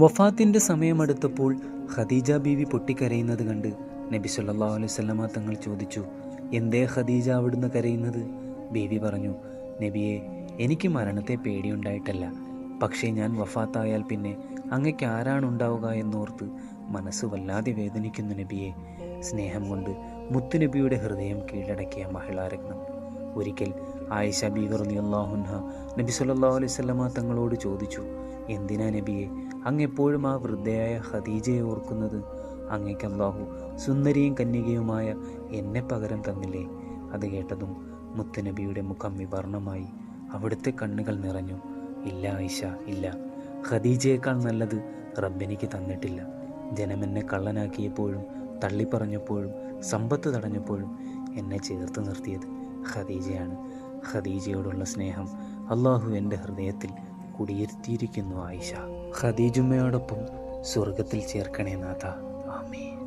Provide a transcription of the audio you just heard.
വഫാത്തിൻ്റെ സമയമടുത്തപ്പോൾ ഖദീജ ബീവി പൊട്ടിക്കരയുന്നത് കണ്ട് നബി സല്ലല്ലാഹു അലൈഹി വസല്ലമ തങ്ങൾ ചോദിച്ചു, എന്തേ ഖദീജ അവിടുന്ന് കരയുന്നത്? ബീവി പറഞ്ഞു, നബിയെ, എനിക്ക് മരണത്തെ പേടിയുണ്ടായിട്ടല്ല, പക്ഷേ ഞാൻ വഫാത്തായാൽ പിന്നെ അങ്ങയ്ക്ക് ആരാണുണ്ടാവുക എന്നോർത്ത് മനസ്സ് വല്ലാതെ വേദനിക്കുന്നു നബിയെ. സ്നേഹം കൊണ്ട് മുത്തുനബിയുടെ ഹൃദയം കീഴടക്കിയ മഹിളാരത്നം. ഒരിക്കൽ ആയിഷ ബീവി റളിയല്ലാഹു അൻഹ നബി സല്ലല്ലാഹു അലൈഹി വസല്ലമ തങ്ങളോട് ചോദിച്ചു, എന്തിനാ നബിയെ അങ്ങെപ്പോഴും ആ വൃദ്ധയായ ഖദീജയെ ഓർക്കുന്നത്? അങ്ങയ്ക്ക് അല്ലാഹു സുന്ദരിയും കന്യകയുമായ എന്നെ പകരം തന്നില്ലേ? അത് കേട്ടതും മുത്തുനബിയുടെ മുഖം വിവർണമായി. അവിടുത്തെ കണ്ണുകൾ നിറഞ്ഞു. ഇല്ല ആയിഷ, ഇല്ല. ഖദീജയേക്കാൾ നല്ലത് റബ്ബെനിക്ക് തന്നിട്ടില്ല. ജനമെന്നെ കള്ളനാക്കിയപ്പോഴും തള്ളിപ്പറഞ്ഞപ്പോഴും സമ്പത്ത് തടഞ്ഞപ്പോഴും എന്നെ ചേർത്ത് നിർത്തിയത് ഖദീജയാണ്. ഖദീജയോടുള്ള സ്നേഹം അല്ലാഹു എൻ്റെ ഹൃദയത്തിൽ കുടിയിരുത്തിയിരിക്കുന്നു ആയിഷ. ഖദീജുമ്മയോടൊപ്പം സ്വർഗത്തിൽ ചേർക്കണേ നാഥ. ആമീൻ.